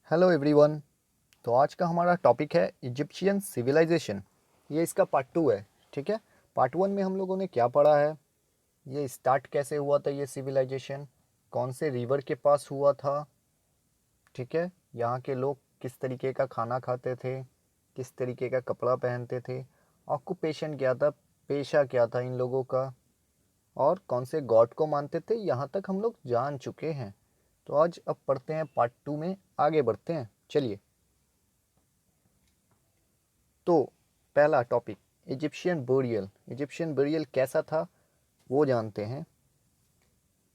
Hello everyone. तो आज का हमारा टॉपिक है इजिप्शियन सिविलाइजेशन। ये इसका पार्ट 2 है। ठीक है। पार्ट 1 में हम लोगों ने क्या पढ़ा है, ये स्टार्ट कैसे हुआ था, ये सिविलाइजेशन कौन से रिवर के पास हुआ था। ठीक है। यहाँ के लोग किस तरीके का खाना खाते थे, किस तरीके का कपड़ा पहनते थे, ऑक्यूपेशन क्या था, पेशा क्या था इन लोगों का, और कौन से गॉड को मानते थे, यहाँ तक हम लोग जान चुके हैं। तो आज अब पढ़ते हैं पार्ट 2 में, आगे बढ़ते हैं। चलिए। तो पहला topic, Egyptian boreal. Egyptian boreal कैसा था वो जानते हैं।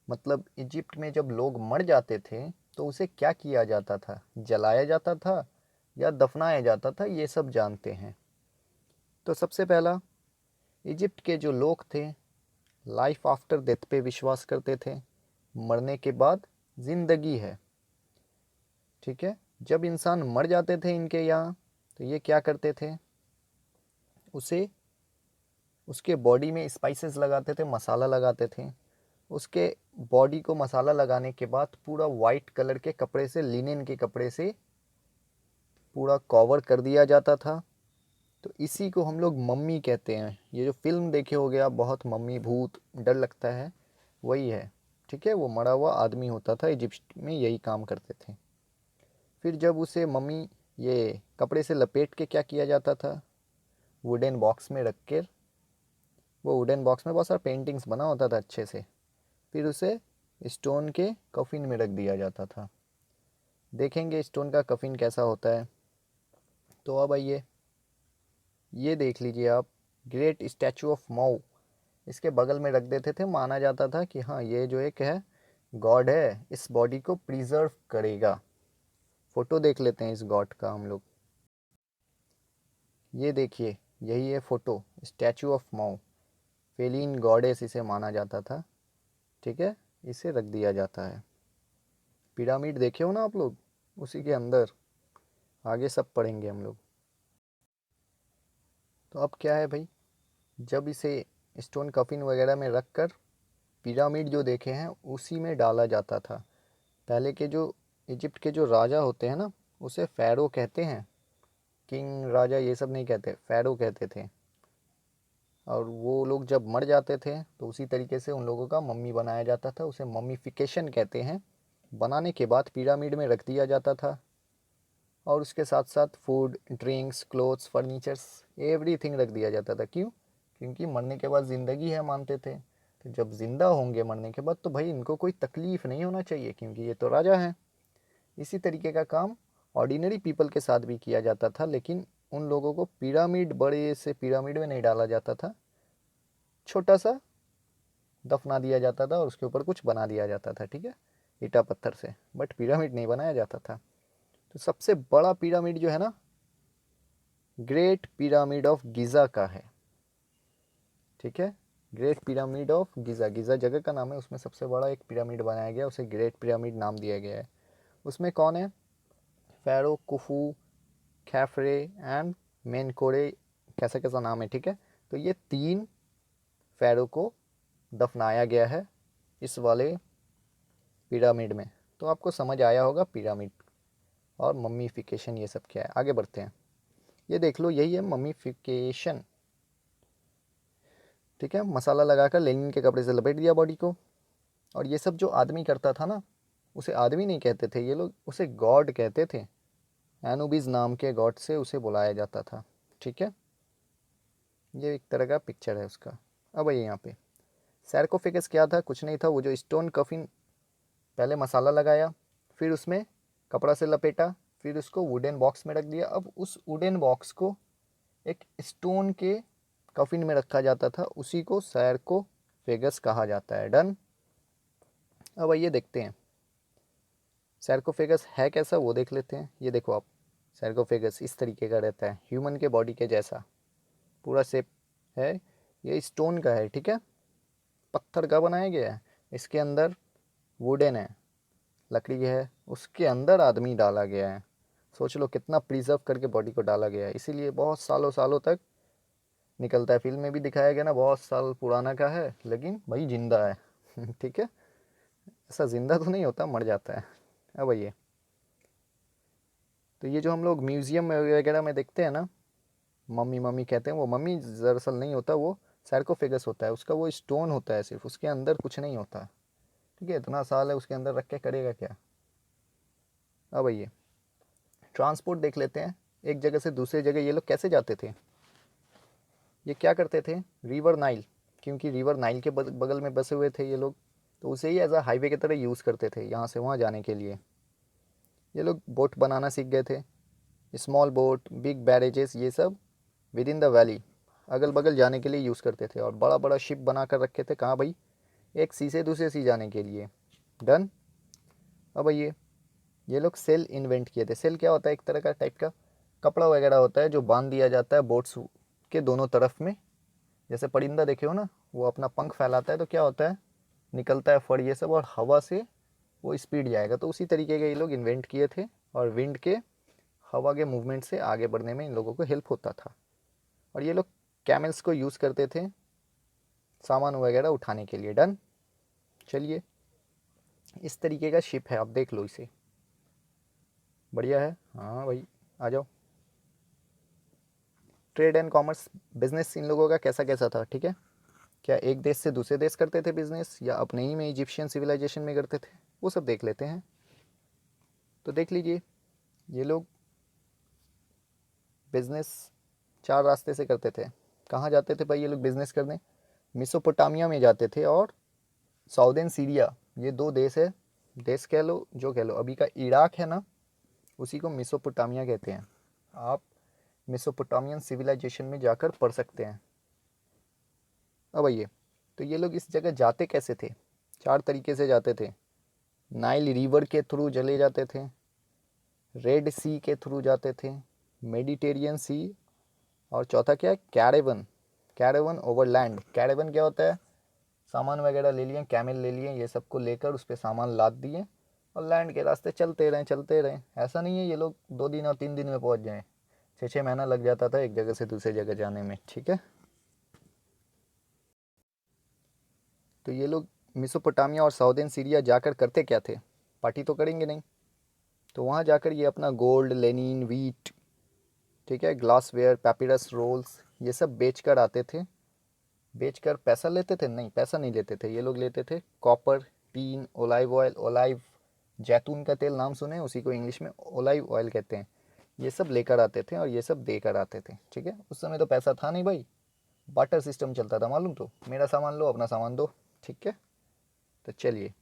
मतलब इजिप्ट में जब लोग मर जाते थे तो उसे क्या किया जाता था, जलाया जाता था या दफनाया जाता था, ये सब जानते हैं। तो सबसे पहला, इजिप्ट के जो लोग थे लाइफ आफ्टर डेथ पे विश्वास करते थे। मरने के बाद जिंदगी है। ठीक है। जब इंसान मर जाते थे इनके यहाँ, तो ये क्या करते थे, उसे उसके बॉडी में स्पाइसेस लगाते थे, मसाला लगाते थे। उसके बॉडी को मसाला लगाने के बाद पूरा वाइट कलर के कपड़े से, लिनेन के कपड़े से पूरा कवर कर दिया जाता था। तो इसी को हम लोग मम्मी कहते हैं। ये जो फिल्म देखे हो गया बहुत, मम्मी भूत डर लगता है, वही है। ठीक है। वो मरा हुआ आदमी होता था, इजिप्ट में यही काम करते थे। फिर जब उसे मम्मी ये कपड़े से लपेट के क्या किया जाता था, वुडन बॉक्स में रख कर, वो वुडन बॉक्स में बहुत सारा पेंटिंग्स बना होता था अच्छे से, फिर उसे स्टोन के कफिन में रख दिया जाता था। देखेंगे स्टोन का कफिन कैसा होता है। तो अब आइए, ये देख लीजिए आप, ग्रेट स्टैचू ऑफ माओ इसके बगल में रख देते थे। माना जाता था कि हाँ, ये जो एक है गॉड है, इस बॉडी को प्रिजर्व करेगा। फोटो देख लेते हैं इस गॉड का हम लोग। ये देखिए, यही है photo, statue of Mao. Phelan goddess इसे माना जाता था। ठीक है। इसे रख दिया जाता है। पिरामिड देखे हो ना आप लोग, उसी के अंदर। आगे सब पढ़ेंगे हम लोग। तो अब क्या है भाई, जब इसे स्टोन कफिन वगैरह में रख कर पिरामिड जो देखे हैं उसी में डाला जाता था। पहले के जो इजिप्ट के जो राजा होते हैं ना, उसे फ़ैरो कहते हैं। किंग, राजा ये सब नहीं कहते, फ़ैरो कहते थे। और वो लोग जब मर जाते थे तो उसी तरीके से उन लोगों का मम्मी बनाया जाता था, उसे मम्मीफिकेशन कहते हैं। बनाने के बाद पिरामिड में रख दिया जाता था। और उसके साथ साथ food, drinks, clothes, furnitures, everything रख दिया जाता था। क्यों? क्योंकि मरने के बाद ज़िंदगी है मानते थे। तो जब ज़िंदा होंगे मरने के बाद, तो भाई इनको कोई तकलीफ़ नहीं होना चाहिए, क्योंकि ये तो राजा हैं। इसी तरीके का काम ऑर्डिनरी पीपल के साथ भी किया जाता था, लेकिन उन लोगों को पिरामिड, बड़े से पिरामिड में नहीं डाला जाता था। छोटा सा दफना दिया जाता था और उसके ऊपर कुछ बना दिया जाता था। ठीक है। ईटा पत्थर से, बट पिरामिड नहीं बनाया जाता था। तो सबसे बड़ा पिरामिड जो है ना, ग्रेट पिरामिड ऑफ गिज़ा का है। ठीक है। Great pyramid of Giza, Giza जगह का नाम है, उसमें सबसे बड़ा एक पिरामिड बनाया गया, उसे ग्रेट पिरामिड नाम दिया गया है। उसमें कौन है, फ़ैरो कुफू, खैफरे एंड मेनकोरे, कैसा कैसा नाम है। ठीक है। तो ये 3 फ़ैरो को दफनाया गया है इस वाले पिरामिड में। तो आपको समझ आया होगा पिरामिड और मम्मीफिकेशन ये सब क्या है। आगे बढ़ते हैं। ये देख लो, यही है मम्मीफिकेशन। ठीक है। मसाला लगाकर लेनिन के कपड़े से लपेट दिया बॉडी को। और ये सब जो आदमी करता था ना, उसे आदमी नहीं कहते थे ये लोग, उसे गॉड कहते थे। एनुबिस नाम के गॉड से उसे बुलाया जाता था। ठीक है। ये एक तरह का पिक्चर है उसका। अब ये यहाँ पे सैरकोफेगस क्या था, कुछ नहीं था। वो जो स्टोन कफिन, पहले मसाला लगाया, फिर उसमें कपड़ा से लपेटा, फिर उसको वुडन बॉक्स में रख दिया। अब उस वुडन बॉक्स को एक स्टोन के कफिन में रखा जाता था, उसी को सैरकोफेगस कहा जाता है। डन। अब आइए देखते हैं सैरकोफेगस है कैसा, वो देख लेते हैं। ये देखो आप, सैरकोफेगस इस तरीके का रहता है, ह्यूमन के बॉडी के जैसा पूरा शेप है। ये स्टोन का है। ठीक है। पत्थर का बनाया गया है। इसके अंदर वुडन है, लकड़ी है, उसके अंदर आदमी डाला गया है। सोच लो कितना प्रिजर्व करके बॉडी को डाला गया है, इसीलिए बहुत सालों सालों तक निकलता है। फिल्म में भी दिखाया गया ना, बहुत साल पुराना का है लेकिन भाई जिंदा है। ठीक है। ऐसा जिंदा तो नहीं होता, मर जाता है। अब भैया, तो ये जो हम लोग म्यूज़ियम वगैरह में देखते हैं ना, मम्मी मम्मी कहते हैं, वो मम्मी दरअसल नहीं होता, वो सार्कोफेगस होता है, उसका वो स्टोन होता है सिर्फ, उसके अंदर कुछ नहीं होता। ठीक है, इतना साल है उसके अंदर रख के करेगा क्या। अब आइए ट्रांसपोर्ट देख लेते हैं, एक जगह से दूसरी जगह ये लोग कैसे जाते थे। ये क्या करते थे, रिवर नाइल, क्योंकि रिवर नाइल के बगल में बसे हुए थे ये लोग, तो उसे ही एज अ हाईवे की तरह यूज़ करते थे यहाँ से वहाँ जाने के लिए। ये लोग बोट बनाना सीख गए थे, स्मॉल बोट, बिग बैरेजेस, ये सब विद इन द वैली अगल बगल जाने के लिए यूज़ करते थे। और बड़ा बड़ा शिप बना कर रखे थे, कहाँ भाई, एक सी से दूसरे सी जाने के लिए। डन। अब ये लोग सेल इन्वेंट किए थे। सेल क्या होता है, एक तरह का टाइप का कपड़ा वगैरह होता है जो बांध दिया जाता है बोट्स के दोनों तरफ में। जैसे परिंदा देखे हो ना, वो अपना पंख फैलाता है तो क्या होता है, निकलता है फड़ ये सब, और हवा से वो स्पीड जाएगा। तो उसी तरीके के ये लोग इन्वेंट किए थे, और विंड के, हवा के मूवमेंट से आगे बढ़ने में इन लोगों को हेल्प होता था। और ये लोग कैमल्स को यूज़ करते थे सामान वगैरह उठाने के लिए। डन। चलिए, इस तरीके का शिप है, आप देख लो इसे, बढ़िया है। हाँ भाई, आ जाओ। Trade and commerce, business in लोगों का कैसा कैसा था, ठीक है। क्या एक देश से दूसरे देश करते थे बिजनेस, या अपने ही में इजिप्शियन सिविलाइजेशन में करते थे, वो सब देख लेते हैं। तो देख लीजिए, ये लोग बिजनेस 4 रास्ते से करते थे। कहाँ जाते थे भाई ये लोग बिजनेस करने, मिसोपोटामिया में जाते थे, और साउदर्न सीरिया, ये 2 देश है, देश कह लो जो कह लो, अभी का इराक है ना, उसी को मिसोपोटामिया कहते हैं। आप मिसोपोटामियन सिविलाइजेशन में जाकर पढ़ सकते हैं। अब आइए, तो ये लोग इस जगह जाते कैसे थे, 4 तरीके से जाते थे। नाइल रिवर के थ्रू चले जाते थे, रेड सी के थ्रू जाते थे, मेडिटेरियन सी, और चौथा क्या है, कैरेवन, कैरेवन ओवरलैंड। कैरेवन क्या होता है, सामान वगैरह ले लिए, कैमल ले लिए, ये सबको लेकर उस पर सामान लाद दिए, और लैंड के रास्ते चलते रहें चलते रहें। ऐसा नहीं है ये लोग 2 दिन और 3 दिन में पहुंच जाएं, 6-6 महीना लग जाता था एक जगह से दूसरी जगह जाने में, ठीक है। तो ये लोग मिसोपोटामिया और साउदर्न सीरिया जाकर करते क्या थे, पार्टी तो करेंगे नहीं, तो वहाँ जाकर ये अपना गोल्ड, लेनिन, वीट, ठीक है, ग्लासवेयर, पैपिरस रोल्स, ये सब बेच कर आते थे। बेच कर पैसा लेते थे, नहीं पैसा नहीं लेते थे, ये लोग लेते थे कॉपर, टीन, ओलाइव ऑयल, ओलाइव, जैतून का तेल नाम सुने, उसी को इंग्लिश में ओलाइव ऑयल कहते हैं। ये सब लेकर आते थे और ये सब देकर आते थे, ठीक है। उस समय तो पैसा था नहीं भाई, बाटर सिस्टम चलता था मालूम, तो मेरा सामान लो, अपना सामान दो, ठीक है। तो चलिए,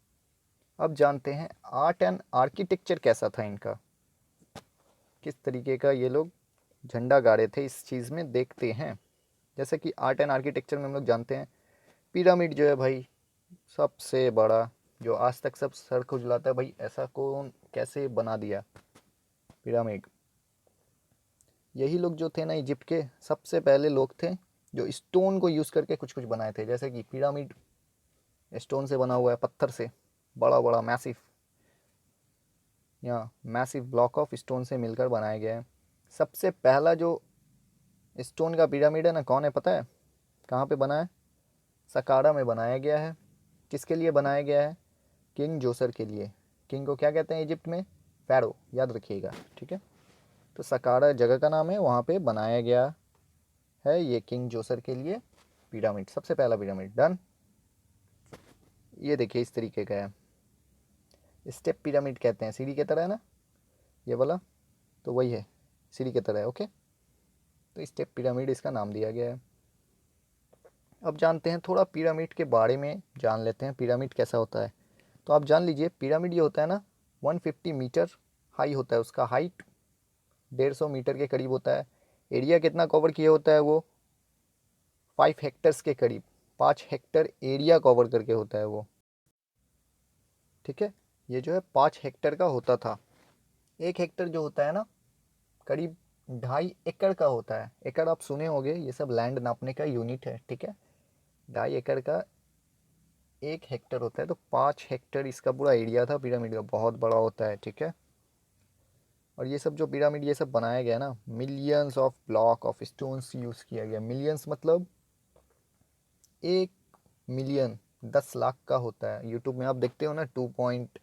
अब जानते हैं आर्ट एंड आर्किटेक्चर कैसा था इनका, किस तरीके का ये लोग झंडा गाड़े थे, इस चीज़ में देखते हैं। जैसे कि आर्ट एंड आर्किटेक्चर में हम लोग जानते हैं, पिरामिड जो है भाई सबसे बड़ा, जो आज तक सब सर खुजलाता है भाई, ऐसा कौन कैसे बना दिया पिरामिड। यही लोग जो थे ना, इजिप्ट के सबसे पहले लोग थे जो स्टोन को यूज़ करके कुछ कुछ बनाए थे। जैसे कि पिरामिड स्टोन से बना हुआ है, पत्थर से, बड़ा बड़ा मैसिव, या मैसिव ब्लॉक ऑफ स्टोन से मिलकर बनाया गया है। सबसे पहला जो स्टोन का पिरामिड है ना, कौन है पता है, कहाँ पे बना है, सकारा में बनाया गया है। किसके लिए बनाया गया है, किंग जोसर के लिए। किंग को क्या कहते हैं इजिप्ट में, फ़ैरो, याद रखिएगा, ठीक है। तो सकारा जगह का नाम है, वहाँ पे बनाया गया है ये किंग जोसर के लिए पिरामिड, सबसे पहला पिरामिड। डन। ये देखिए इस तरीके का है, स्टेप पिरामिड कहते हैं, सीढ़ी की तरह है ना ये वाला, तो वही है, सीढ़ी की तरह है, ओके। तो स्टेप पिरामिड इसका नाम दिया गया है। अब जानते हैं थोड़ा पिरामिड के बारे में, जान लेते हैं पिरामिड कैसा होता है। तो आप जान लीजिए, पिरामिड ये होता है ना, 150 मीटर हाई होता है, उसका हाइट 150 मीटर के करीब होता है। एरिया कितना कवर किया होता है वो, 5 हेक्टर्स के करीब, 5 हेक्टर एरिया कवर करके होता है वो, ठीक है। ये जो है 5 हेक्टर का होता था। 1 हेक्टर जो होता है ना, करीब 2.5 एकड़ का होता है। एकड़ आप सुने होंगे, ये सब लैंड नापने का यूनिट है, ठीक है। 2.5 एकड़ का 1 हेक्टर होता है, तो 5 हेक्टर इसका पूरा एरिया था पिरामिड का, बहुत बड़ा होता है, ठीक है। और ये सब जो पिरामिड ये सब बनाया गया ना, millions of block of stones use किया गया। मिलियंस मतलब 1 मिलियन 10 लाख का होता है। यूट्यूब में आप देखते हो ना, 2.5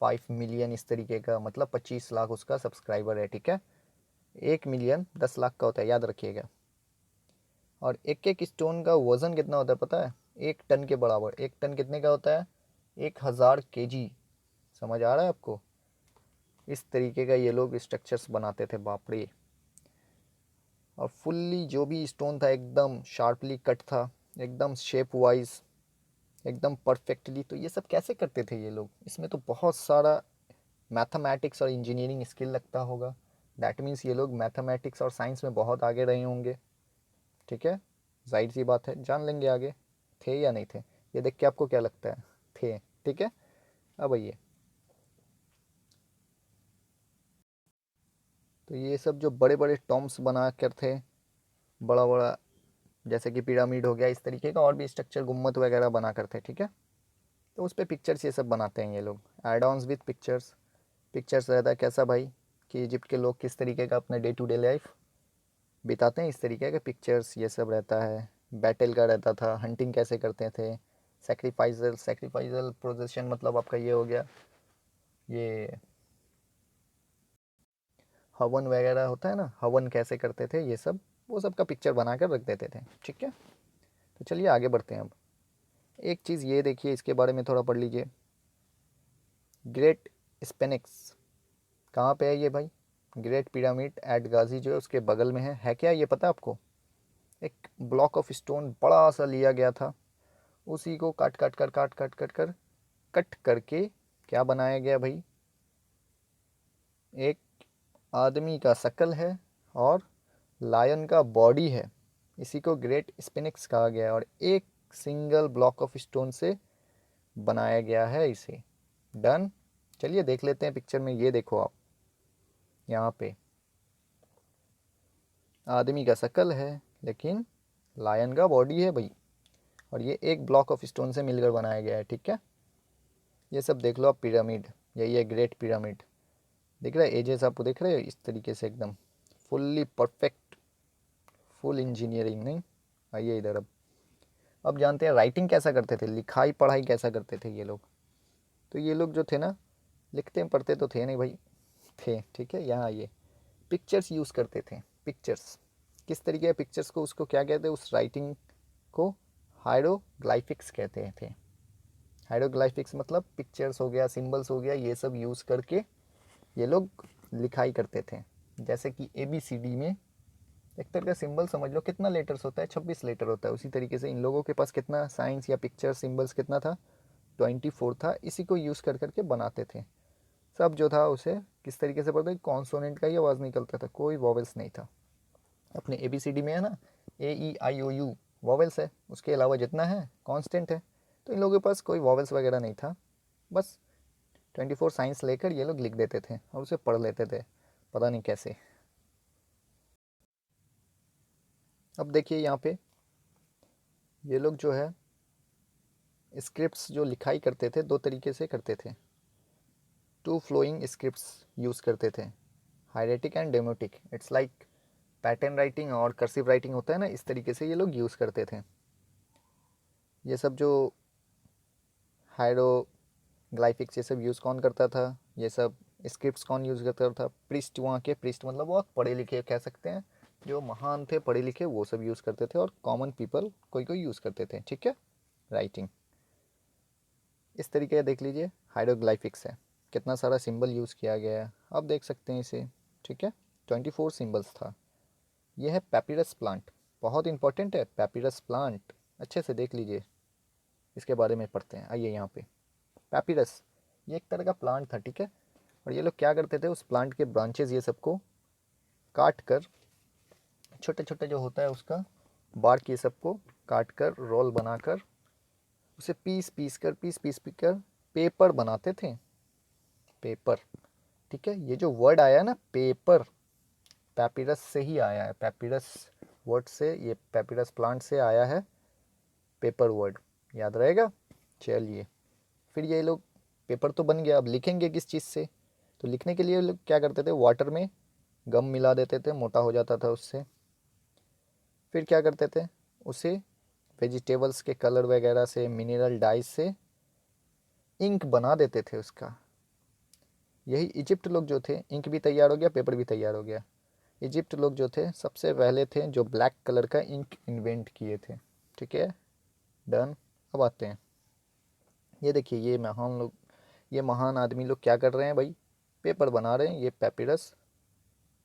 5 मिलियन इस तरीके का, मतलब 25 लाख उसका सब्सक्राइबर है, ठीक है। 1 मिलियन 10 लाख का होता है, याद रखिएगा। और एक एक स्टोन का वज़न कितना होता है पता है? 1 टन के बराबर। 1 टन कितने का होता है? 1000 kg। समझ आ रहा है आपको? इस तरीके का ये लोग स्ट्रक्चर्स बनाते थे, बाप रे। और फुल्ली जो भी स्टोन था एकदम शार्पली कट था, एकदम शेप वाइज, एकदम परफेक्टली। तो ये सब कैसे करते थे ये लोग? इसमें तो बहुत सारा मैथमेटिक्स और इंजीनियरिंग स्किल लगता होगा। दैट मीन्स ये लोग मैथमेटिक्स और साइंस में बहुत आगे रहे होंगे, ठीक है। जाहिर सी बात है, जान लेंगे आगे थे या नहीं थे। ये देख के आपको क्या लगता है? थे, ठीक है। अब आइए, तो ये सब जो बड़े बड़े टॉम्स बना कर थे, बड़ा बड़ा, जैसे कि पिरामिड हो गया, इस तरीके का और भी स्ट्रक्चर गुम्मद वगैरह बना करते, ठीक है। तो उस पर पिक्चर्स ये सब बनाते हैं ये लोग, add ons with pictures. Pictures रहता है कैसा भाई, कि इजिप्ट के लोग किस तरीके का अपना डे टू डे लाइफ बिताते हैं, इस तरीके के पिक्चर्स ये सब रहता है। बैटल का रहता था, हंटिंग कैसे करते थे, सेक्रीफाइजल प्रोसेशन, मतलब आपका ये हो गया, ये हवन वगैरह होता है ना, हवन कैसे करते थे ये सब, वो सब का पिक्चर बना कर रख देते थे, ठीक है। तो चलिए आगे बढ़ते हैं। अब एक चीज़ ये देखिए, इसके बारे में थोड़ा पढ़ लीजिए। ग्रेट स्पेनिक्स कहाँ पे है ये भाई? ग्रेट पिरामिड एट गाजी जो है उसके बगल में है क्या ये पता है आपको? एक ब्लॉक ऑफ स्टोन बड़ा सा लिया गया था, उसी को काट कट करके क्या बनाया गया भाई? एक आदमी का शकल है और लायन का बॉडी है, इसी को ग्रेट स्पिनिक्स कहा गया है, और एक सिंगल ब्लॉक ऑफ स्टोन से बनाया गया है इसे। डन। चलिए देख लेते हैं पिक्चर में, ये देखो आप, यहाँ पे आदमी का शकल है लेकिन लायन का बॉडी है भाई, और ये एक ब्लॉक ऑफ स्टोन से मिलकर बनाया गया है, ठीक है। ये सब देख लो आप, पिरामिड, यही है ग्रेट पिरामिड। दिख रहा है एजेस आपको, दिख रहे हो इस तरीके से एकदम फुल्ली परफेक्ट, फुल इंजीनियरिंग नहीं। आइए इधर। अब जानते हैं राइटिंग कैसा करते थे, लिखाई पढ़ाई कैसा करते थे ये लोग। तो ये लोग जो थे ना, लिखते पढ़ते तो थे नहीं भाई, थे, ठीक है। यहाँ आइए, पिक्चर्स यूज़ करते थे। पिक्चर्स किस तरीके के पिक्चर्स को, उसको क्या कहते हैं, उस राइटिंग को हाइरोग्लाइफिक्स कहते थे। हाइरोग्लाइफिक्स मतलब पिक्चर्स हो गया, सिंबल्स हो गया, ये सब यूज़ करके ये लोग लिखाई करते थे। जैसे कि ABCD में एक तरह का सिंबल समझ लो, कितना लेटर्स होता है? 26 लेटर होता है। उसी तरीके से इन लोगों के पास कितना साइंस या पिक्चर सिंबल्स कितना था? 24 था। इसी को यूज़ कर करके बनाते थे। सब जो था उसे किस तरीके से पढ़ते? कॉन्सोनेंट का ही आवाज़ निकलता था, कोई वॉवेल्स नहीं था। अपने ABCD में है ना, AEIOU वॉवेल्स है, उसके अलावा जितना है कॉन्स्टेंट है। तो इन लोगों के पास कोई वॉवेल्स वगैरह नहीं था, बस 24 साइंस लेकर ये लोग लिख देते थे और उसे पढ़ लेते थे, पता नहीं कैसे। अब देखिए यहाँ पे ये लोग जो है स्क्रिप्ट्स जो लिखाई करते थे, दो तरीके से करते थे। टू फ्लोइंग स्क्रिप्ट्स यूज़ करते थे, hieratic and demotic. It's like pattern writing और कर्सिव राइटिंग होता है ना, इस तरीके से ये लोग यूज़ करते थे। ये सब जो हायरोग्लाइफिक्स ये सब यूज़ कौन करता था? ये सब स्क्रिप्ट्स कौन यूज़ करता था? प्रिस्ट, वहाँ के प्रिस्ट मतलब बहुत पढ़े लिखे कह सकते हैं, जो महान थे पढ़े लिखे, वो सब यूज़ करते थे, और कॉमन पीपल कोई कोई यूज़ करते थे, ठीक है। राइटिंग इस तरीके का देख लीजिए, हाइड्रोग्लाइफिक्स है, कितना सारा सिंबल यूज़ किया गया है, आप देख सकते हैं इसे, ठीक है। 24 सिंबल्स था। यह है पैपिरस प्लांट, बहुत इंपॉर्टेंट है पैपिरस प्लांट, अच्छे से देख लीजिए, इसके बारे में पढ़ते हैं। आइए यहाँ पे, पैपिरस ये एक तरह का प्लांट था, ठीक है। और ये लोग क्या करते थे, उस प्लांट के ब्रांचेज ये सबको काट कर, छोटे छोटे जो होता है उसका बार्क, ये सबको काट कर रोल बनाकर उसे पीस कर पेपर बनाते थे। पेपर, ठीक है। ये जो वर्ड आया ना पेपर, पैपिरस से ही आया है, पैपिरस वर्ड से, ये पैपिरस प्लांट से आया है पेपर वर्ड, याद रहेगा। चलिए, फिर ये लोग, पेपर तो बन गया, अब लिखेंगे किस चीज़ से? तो लिखने के लिए लोग क्या करते थे, वाटर में गम मिला देते थे, मोटा हो जाता था उससे। फिर क्या करते थे, उसे वेजिटेबल्स के कलर वगैरह से, मिनरल डाइज से इंक बना देते थे उसका, यही इजिप्ट लोग जो थे, इंक भी तैयार हो गया, पेपर भी तैयार हो गया। इजिप्ट लोग जो थे सबसे पहले थे जो ब्लैक कलर का इंक इन्वेंट किए थे। ठीक है, डन। अब आते हैं, ये देखिए ये महान आदमी लोग क्या कर रहे हैं भाई, पेपर बना रहे हैं। ये पेपिरस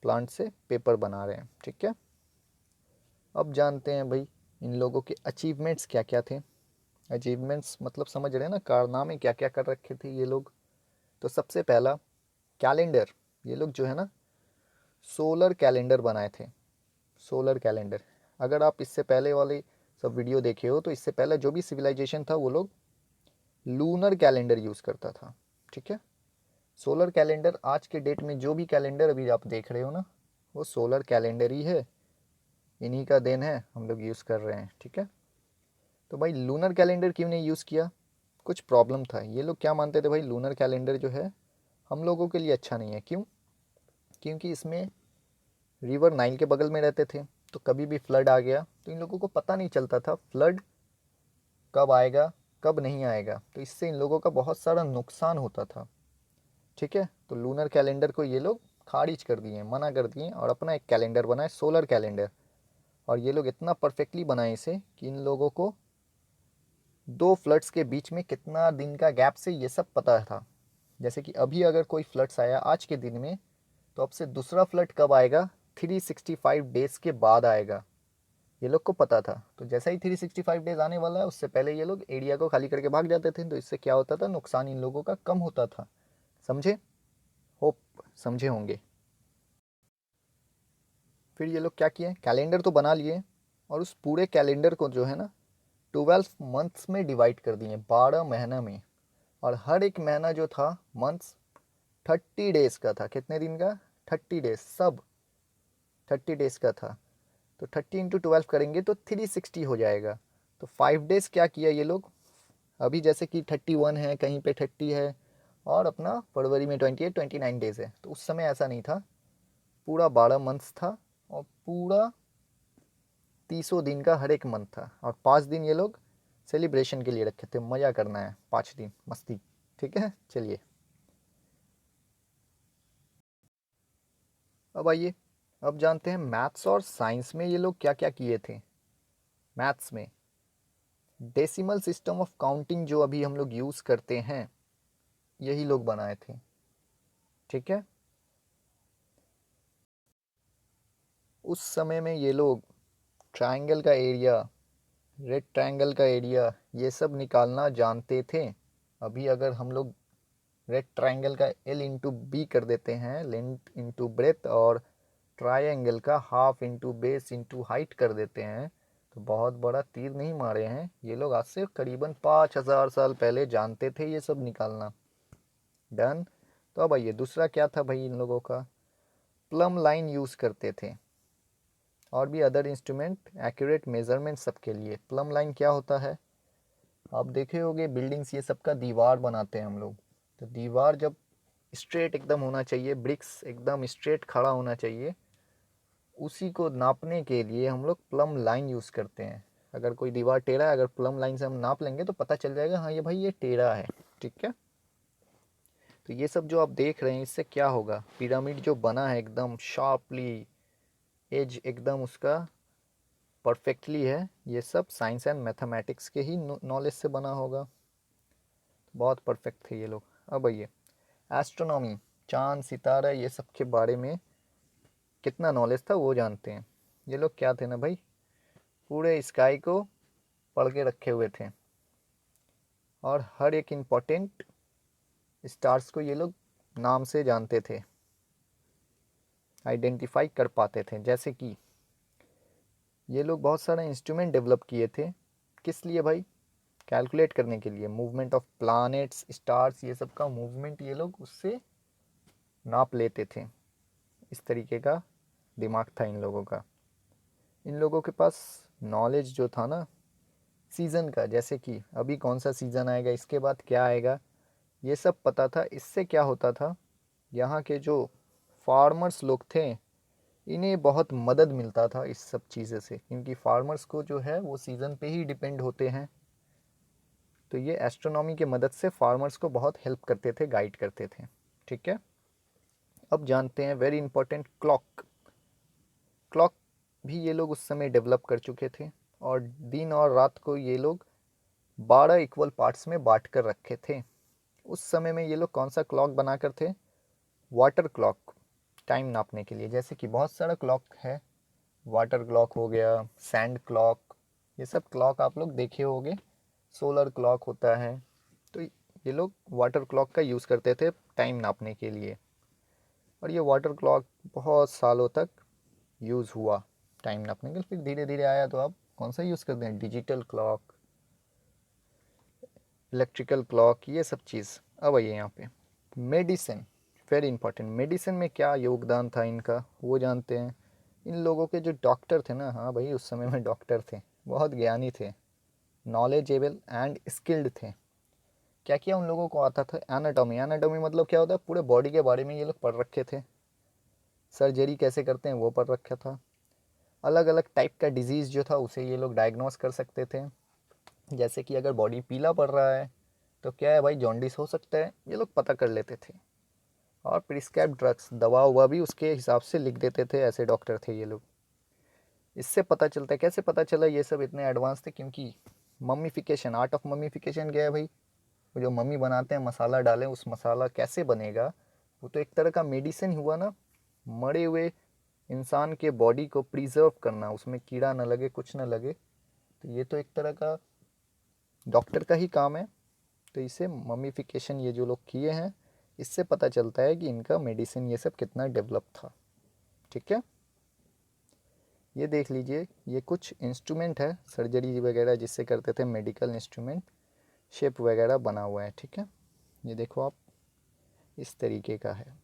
प्लांट से पेपर बना रहे हैं। ठीक है, अब जानते हैं भाई इन लोगों के अचीवमेंट्स क्या क्या थे। अचीवमेंट्स मतलब समझ रहे हैं ना, कारनामे क्या क्या कर रखे थे ये लोग। तो सबसे पहला कैलेंडर, ये लोग जो है ना सोलर कैलेंडर बनाए थे। सोलर कैलेंडर, अगर आप इससे पहले वाले सब वीडियो देखे हो तो इससे पहले जो भी सिविलाइजेशन था वो लोग लूनर कैलेंडर यूज़ करता था। ठीक है, सोलर कैलेंडर आज के डेट में जो भी कैलेंडर अभी आप देख रहे हो ना, वो सोलर कैलेंडर ही है, इन्हीं का देन है, हम लोग यूज़ कर रहे हैं। ठीक है, तो भाई लूनर कैलेंडर क्यों नहीं यूज़ किया, कुछ प्रॉब्लम था। ये लोग क्या मानते थे भाई, लूनर कैलेंडर जो है हम लोगों के लिए अच्छा नहीं है। क्यों? क्योंकि इसमें रिवर नाइल के बगल में रहते थे, तो कभी भी फ्लड आ गया तो इन लोगों को पता नहीं चलता था फ्लड कब आएगा कब नहीं आएगा, तो इससे इन लोगों का बहुत सारा नुकसान होता था। ठीक है, तो लूनर कैलेंडर को ये लोग खारिज कर दिए, मना कर दिए, और अपना एक कैलेंडर बनाए सोलर कैलेंडर। और ये लोग इतना परफेक्टली बनाए इसे कि इन लोगों को दो फ्लड्स के बीच में कितना दिन का गैप से ये सब पता था। जैसे कि अभी अगर कोई फ्लड्स आया आज के दिन में, तो अब से दूसरा फ्लड कब आएगा, 365 डेज के बाद आएगा, ये लोग को पता था। तो जैसा ही 365 डेज आने वाला है उससे पहले ये लोग एरिया को खाली करके भाग जाते थे। तो इससे क्या होता था, नुकसान इन लोगों का कम होता था। समझे? होप समझे होंगे। फिर ये लोग क्या किए, कैलेंडर तो बना लिए, और उस पूरे कैलेंडर को जो है ना 12 मंथ्स में डिवाइड कर दिए, 12 महीना में। और हर एक महीना जो था मंथ्स 30 डेज का था। कितने दिन का? 30 डेज, सब 30 डेज का था। तो 30 × 12 करेंगे तो 360 हो जाएगा। तो 5 डेज क्या किया ये लोग, अभी जैसे कि 31 है, कहीं पे 30 है, और अपना फरवरी में 29 डेज है। तो उस समय ऐसा नहीं था, पूरा 12 मंथ्स था, और पूरा 30 दिन का हर एक मंथ था। और 5 दिन ये लोग सेलिब्रेशन के लिए रखे थे, मज़ा करना है 5 दिन मस्ती। ठीक है, चलिए अब आइए, अब जानते हैं मैथ्स और साइंस में ये लोग क्या क्या किए थे। मैथ्स में डेसिमल सिस्टम ऑफ काउंटिंग जो अभी हम लोग यूज़ करते हैं, यही लोग बनाए थे। ठीक है, उस समय में ये लोग ट्रायंगल का एरिया, रेड ट्रायंगल का एरिया, ये सब निकालना जानते थे। अभी अगर हम लोग रेड ट्रायंगल का L इंटू बी कर देते हैं, लेंथ इंटू ब्रेथ, और ट्रायंगल का half into base into height कर देते हैं, तो बहुत बड़ा तीर नहीं मारे हैं ये लोग। आज से करीबन 5000 साल पहले जानते थे ये सब निकालना। डन। तो अब आइए, दूसरा क्या था भाई इन लोगों का, प्लम लाइन यूज़ करते थे, और भी अदर इंस्ट्रूमेंट, एक्यूरेट मेजरमेंट सबके लिए। प्लम लाइन क्या होता है, आप देखे होंगे बिल्डिंग्स ये सब का दीवार बनाते हैं हम लोग, तो दीवार जब स्ट्रेट एकदम होना चाहिए, ब्रिक्स एकदम स्ट्रेट खड़ा होना चाहिए, उसी को नापने के लिए हम लोग प्लम लाइन यूज़ करते हैं। अगर कोई दीवार टेढ़ा है, अगर प्लम लाइन से हम नाप लेंगे तो पता चल जाएगा हाँ ये भाई ये टेढ़ा है। ठीक है, तो ये सब जो आप देख रहे हैं इससे क्या होगा, पिरामिड जो बना है एकदम शार्पली, एज एकदम उसका परफेक्टली है, ये सब साइंस एंड मैथमेटिक्स के ही नॉलेज से बना होगा। बहुत परफेक्ट थे ये लोग। अब आइए, एस्ट्रोनॉमी, चांद सितारा ये सब के बारे में कितना नॉलेज था वो जानते हैं। ये लोग क्या थे ना भाई, पूरे स्काई को पढ़ के रखे हुए थे, और हर एक इम्पोर्टेंट स्टार्स को ये लोग नाम से जानते थे, आइडेंटिफाई कर पाते थे। जैसे कि ये लोग बहुत सारा इंस्ट्रूमेंट डेवलप किए थे, किस लिए भाई, कैलकुलेट करने के लिए, मूवमेंट ऑफ प्लैनेट्स स्टार्स, ये सब का मूवमेंट ये लोग उससे नाप लेते थे। इस तरीके का दिमाग था इन लोगों का। इन लोगों के पास नॉलेज जो था ना सीज़न का, जैसे कि अभी कौन सा सीज़न आएगा, इसके बाद क्या आएगा, ये सब पता था। इससे क्या होता था, यहाँ के जो फार्मर्स लोग थे इन्हें बहुत मदद मिलता था इस सब चीज़ें से, क्योंकि फार्मर्स को जो है वो सीज़न पे ही डिपेंड होते हैं। तो ये एस्ट्रोनॉमी के मदद से फार्मर्स को बहुत हेल्प करते थे, गाइड करते थे। ठीक है। अब जानते हैं वेरी इंपॉर्टेंट क्लॉक। क्लॉक भी ये लोग उस समय डेवलप कर चुके थे, और दिन और रात को ये लोग 12 इक्वल पार्ट्स में बांट कर रखे थे। उस समय में ये लोग कौन सा क्लॉक बनाकर थे? वाटर क्लॉक, टाइम नापने के लिए। जैसे कि बहुत सारा क्लॉक है, वाटर क्लॉक हो गया, सैंड क्लॉक, ये सब क्लॉक आप लोग देखे होंगे। सोलर क्लॉक होता है। तो ये लोग वाटर क्लॉक का यूज़ करते थे टाइम नापने के लिए, और ये वाटर क्लॉक बहुत सालों तक यूज़ हुआ टाइम नापने के लिए। फिर धीरे धीरे आया तो अब कौन सा यूज़ करते हैं? डिजिटल क्लॉक, इलेक्ट्रिकल क्लॉक, ये सब चीज़। अब आइए यहाँ पे मेडिसिन, वेरी इंपॉर्टेंट। मेडिसिन में क्या योगदान था इनका, वो जानते हैं। इन लोगों के जो डॉक्टर थे ना, हाँ भाई उस समय में डॉक्टर थे, बहुत ज्ञानी थे, नॉलेजेबल एंड स्किल्ड थे। क्या किया उन लोगों को आता था? एनाटॉमी। एनाटॉमी मतलब क्या होता है? पूरे बॉडी के बारे में ये लोग पढ़ रखे थे। सर्जरी कैसे करते हैं वो पढ़ रखा था। अलग अलग टाइप का डिजीज़ जो था उसे ये लोग डायग्नोस कर सकते थे। जैसे कि अगर बॉडी पीला पड़ रहा है तो क्या है भाई, जॉन्डिस हो सकता है, ये लोग पता कर लेते थे। और प्रिस्क्राइब ड्रग्स, दवा हुआ भी उसके हिसाब से लिख देते थे, ऐसे डॉक्टर थे ये लोग। इससे पता चलता है, कैसे पता चला ये सब इतने एडवांस थे? क्योंकि मम्मीफिकेशन, आर्ट ऑफ मम्मीफिकेशन क्या है भाई? वो जो मम्मी बनाते हैं, मसाला डालें, उस मसाला कैसे बनेगा? वो तो एक तरह का मेडिसिन हुआ ना। मरे हुए इंसान के बॉडी को प्रिजर्व करना, उसमें कीड़ा ना लगे, कुछ ना लगे, तो ये तो एक तरह का डॉक्टर का ही काम है। तो इसे मम्मीफिकेशन ये जो लोग किए हैं, इससे पता चलता है कि इनका मेडिसिन ये सब कितना डेवलप था। ठीक है, ये देख लीजिए, ये कुछ इंस्ट्रूमेंट है सर्जरी वगैरह जिससे करते थे, मेडिकल इंस्ट्रूमेंट, शेप वगैरह बना हुआ है। ठीक है, ये देखो आप, इस तरीके का है।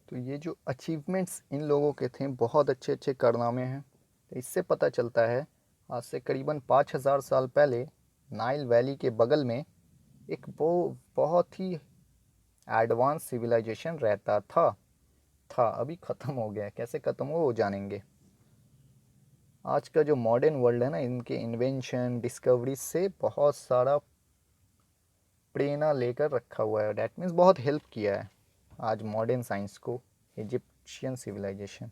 तो ये जो अचीवमेंट्स इन लोगों के थे, बहुत अच्छे अच्छे कारनामे हैं। तो इससे पता चलता है आज से करीबन 5000 साल पहले नाइल वैली के बगल में एक वो बहुत ही एडवांस सिविलाइजेशन रहता था। अभी ख़त्म हो गया है। कैसे ख़त्म हो वो जानेंगे। आज का जो मॉडर्न वर्ल्ड है ना, इनके इन्वेंशन डिस्कवरी से बहुत सारा प्रेरणा लेकर रखा हुआ है। डैट मीन्स बहुत हेल्प किया है आज मॉडर्न साइंस को, इजिप्शियन सिविलाइजेशन।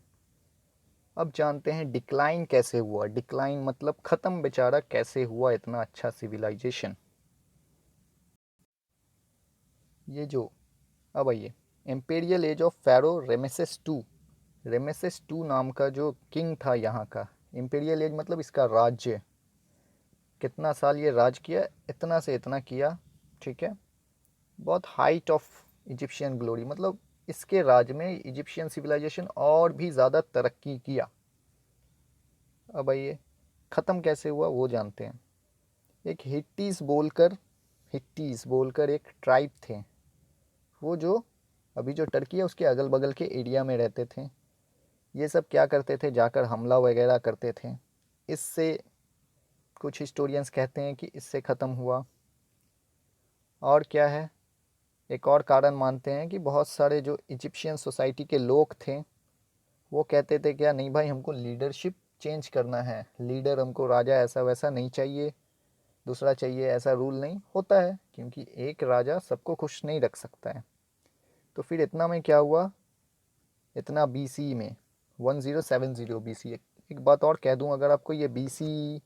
अब जानते हैं डिक्लाइन कैसे हुआ। डिक्लाइन मतलब ख़त्म बेचारा, कैसे हुआ इतना अच्छा सिविलाइजेशन। ये जो, अब आइए, imperial age of pharaoh Ramesses two. Ramesses two नाम का जो किंग था यहाँ का, इम्पेरियल एज मतलब इसका राज्य, कितना साल ये राज किया? इतना से इतना किया। ठीक है, बहुत हाइट ऑफ इजिप्शियन ग्लोरी, मतलब इसके राज में इजिप्शियन सिविलाइजेशन और भी ज़्यादा तरक्की किया। अब आइए, ख़त्म कैसे हुआ वो जानते हैं। एक हिट्टीज़ बोलकर एक ट्राइब थे, वो जो अभी जो टर्की है उसके अगल बगल के एरिया में रहते थे। ये सब क्या करते थे? जाकर हमला वगैरह करते थे। इससे कुछ हिस्टोरियंस कहते हैं कि इससे ख़त्म हुआ। और क्या है, एक और कारण मानते हैं कि बहुत सारे जो इजिप्शियन सोसाइटी के लोग थे, वो कहते थे क्या, नहीं भाई हमको लीडरशिप चेंज करना है, लीडर हमको राजा ऐसा वैसा नहीं चाहिए, दूसरा चाहिए, ऐसा रूल नहीं होता है, क्योंकि एक राजा सबको खुश नहीं रख सकता है। तो फिर इतना में क्या हुआ, इतना बीसी में 1070 बीसी। एक बात और कह दूं, अगर आपको ये बीसी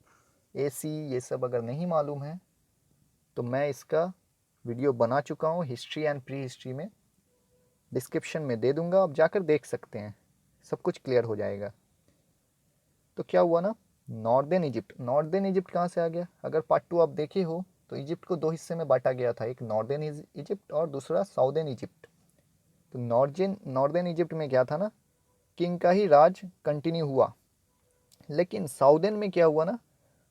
एसी ये सब अगर नहीं मालूम है तो मैं इसका वीडियो बना चुका हूँ हिस्ट्री एंड प्री हिस्ट्री में, डिस्क्रिप्शन में दे दूंगा, आप जाकर देख सकते हैं, सब कुछ क्लियर हो जाएगा। तो क्या हुआ ना, नॉर्दर्न इजिप्ट कहाँ से आ गया? अगर पार्ट 2 आप देखे हो तो इजिप्ट को दो हिस्से में बांटा गया था, एक नॉर्दर्न इजिप्ट और दूसरा साउदर्न इजिप्ट। तो नॉर्दर्न इजिप्ट में क्या था ना, किंग का ही राज कंटिन्यू हुआ। लेकिन साउदर्न में क्या हुआ ना,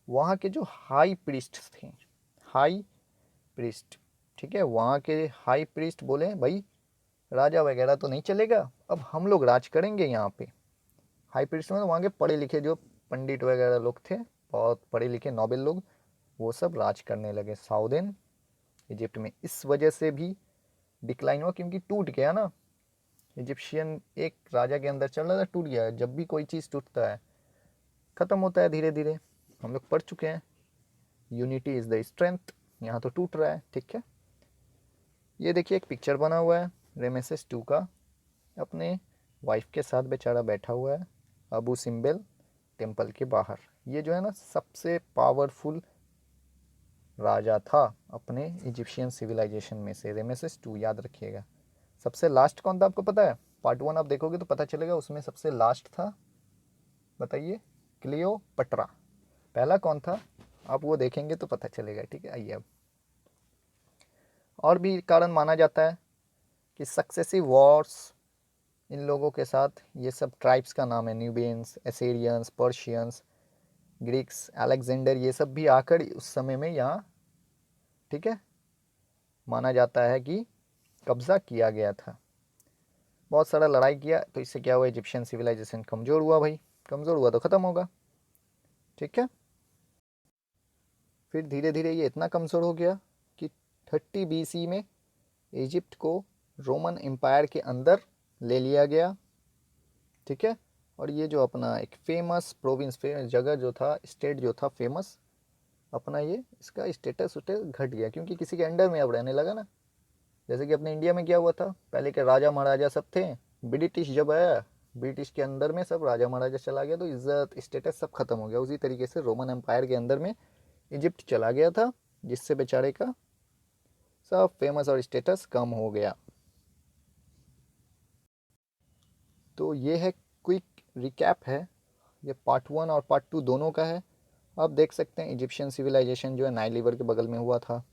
वहाँ के जो हाई प्रीस्ट थे, हाई प्रीस्ट, ठीक है, वहाँ के हाई प्रीस्ट बोले भाई राजा वगैरह तो नहीं चलेगा, अब हम लोग राज करेंगे यहाँ पे। हाई प्रीस्ट में वहाँ के पढ़े लिखे जो पंडित वगैरह लोग थे, बहुत पढ़े लिखे नोबेल लोग, वो सब राज करने लगे साउदर्न इजिप्ट में। इस वजह से भी डिक्लाइन हुआ, क्योंकि टूट गया ना, इजिप्शियन एक राजा के अंदर चल रहा था, टूट गया। जब भी कोई चीज़ टूटता है ख़त्म होता है धीरे धीरे, हम लोग पढ़ चुके हैं, यूनिटी इज़ द स्ट्रेंथ। यहाँ तो टूट रहा है, ठीक है। ये देखिए एक पिक्चर बना हुआ है रेमेसेस 2 का, अपने वाइफ के साथ बेचारा बैठा हुआ है अबू सिम्बल टेम्पल के बाहर। ये जो है ना सबसे पावरफुल राजा था अपने इजिप्शियन सिविलाइजेशन में से, रेमेसेस 2, याद रखिएगा। सबसे लास्ट कौन था आपको पता है? पार्ट 1 आप देखोगे तो पता चलेगा, उसमें सबसे लास्ट था, बताइए, क्लियोपट्रा। पहला कौन था आप वो देखेंगे तो पता चलेगा, ठीक है। आइए अब, और भी कारण माना जाता है कि सक्सेसिव वॉर्स इन लोगों के साथ, ये सब ट्राइब्स का नाम है, न्यूबियंस, एसेरियंस, पर्शियंस, ग्रीक्स, अलेक्जेंडर, ये सब भी आकर उस समय में यहाँ, ठीक है, माना जाता है कि कब्जा किया गया था। बहुत सारा लड़ाई किया तो इससे क्या हुआ, इजिप्शियन सिविलाइजेशन कमज़ोर हुआ भाई, कमज़ोर हुआ तो ख़त्म होगा, ठीक है। फिर धीरे धीरे ये इतना कमज़ोर हो गया कि 30 BC में इजिप्ट को रोमन एम्पायर के अंदर ले लिया गया, ठीक है। और ये जो अपना एक फेमस प्रोविंस, फेमस जगह जो था, स्टेट जो था फेमस अपना, ये इसका स्टेटस घट गया क्योंकि किसी के अंडर में अब रहने लगा ना। जैसे कि अपने इंडिया में क्या हुआ था, पहले के राजा महाराजा सब थे, ब्रिटिश जब आया, ब्रिटिश के अंदर में सब राजा महाराजा चला गया तो इज्जत स्टेटस सब खत्म हो गया। उसी तरीके से रोमन एम्पायर के अंदर में इजिप्ट चला गया था, जिससे बेचारे का सब फेमस और स्टेटस कम हो गया। तो ये है क्विक रिकैप है, ये पार्ट 1 और पार्ट 2 दोनों का है। आप देख सकते हैं इजिप्शियन सिविलाइजेशन जो है नाइल रिवर के बगल में हुआ था।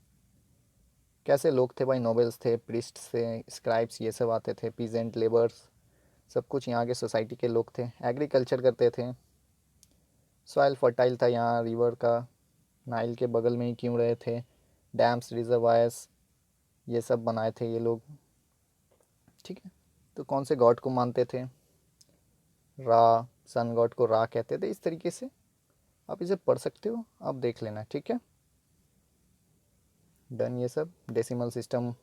कैसे लोग थे भाई, नोबल्स थे, प्रिस्ट्स थे, स्क्राइब्स, ये सब आते थे, पीजेंट लेबर्स, सब कुछ यहाँ के सोसाइटी के लोग थे, एग्रीकल्चर करते थे। सॉइल फर्टाइल था यहाँ रिवर का, नाइल के बगल में ही क्यों रहे थे, डैम्स, रिजर्वायर्स, ये सब बनाए थे ये लोग, ठीक है। तो कौन से गॉड को मानते थे? रा, सन गॉड को रा कहते थे। इस तरीके से आप इसे पढ़ सकते हो, आप देख लेना, ठीक है। डन। ये सब डेसिमल सिस्टम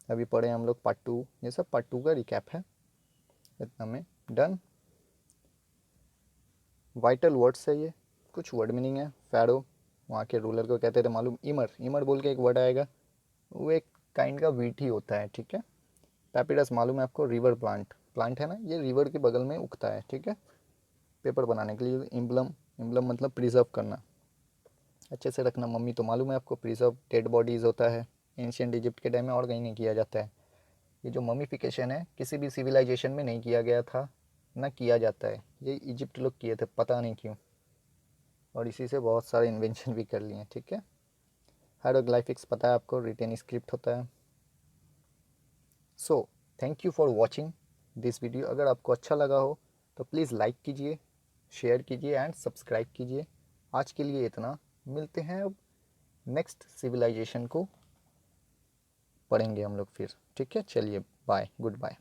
अभी पढ़े हम लोग, पार्ट 2, ये सब पार्ट 2 का रिकैप है, इतना में डन। वाइटल वर्ड्स है ये, कुछ वर्ड मीनिंग है। फ़ैरो वहाँ के रूलर को कहते थे मालूम, इमर, इमर बोल के एक वर्ड आएगा, वो एक काइंड का वीट ही होता है, ठीक है। पैपिरस मालूम है आपको, रिवर प्लांट, प्लांट है ना, ये रिवर के बगल में उगता है, ठीक है, पेपर बनाने के लिए। इम्बलम, इम्बलम मतलब प्रिजर्व करना, अच्छे से रखना। मम्मी तो मालूम है आपको, प्रिजर्व डेड बॉडीज़ होता है, एंशियंट इजिप्ट के टाइम में और कहीं नहीं किया जाता है। ये जो ममीफिकेशन है किसी भी सिविलाइजेशन में नहीं किया गया था, ना किया जाता है, ये इजिप्ट लोग किए थे, पता नहीं क्यों, और इसी से बहुत सारे इन्वेंशन भी कर लिए, ठीक है। हायरोग्लाइफिक्स पता है आपको, रिटेन स्क्रिप्ट होता है। So thank you for watching this video. अगर आपको अच्छा लगा हो तो प्लीज़ लाइक कीजिए, शेयर कीजिए एंड सब्सक्राइब कीजिए। आज के लिए इतना, मिलते हैं अब नेक्स्ट सिविलाइजेशन को पढ़ेंगे हम लोग फिर, ठीक है। चलिए बाय, गुड बाय।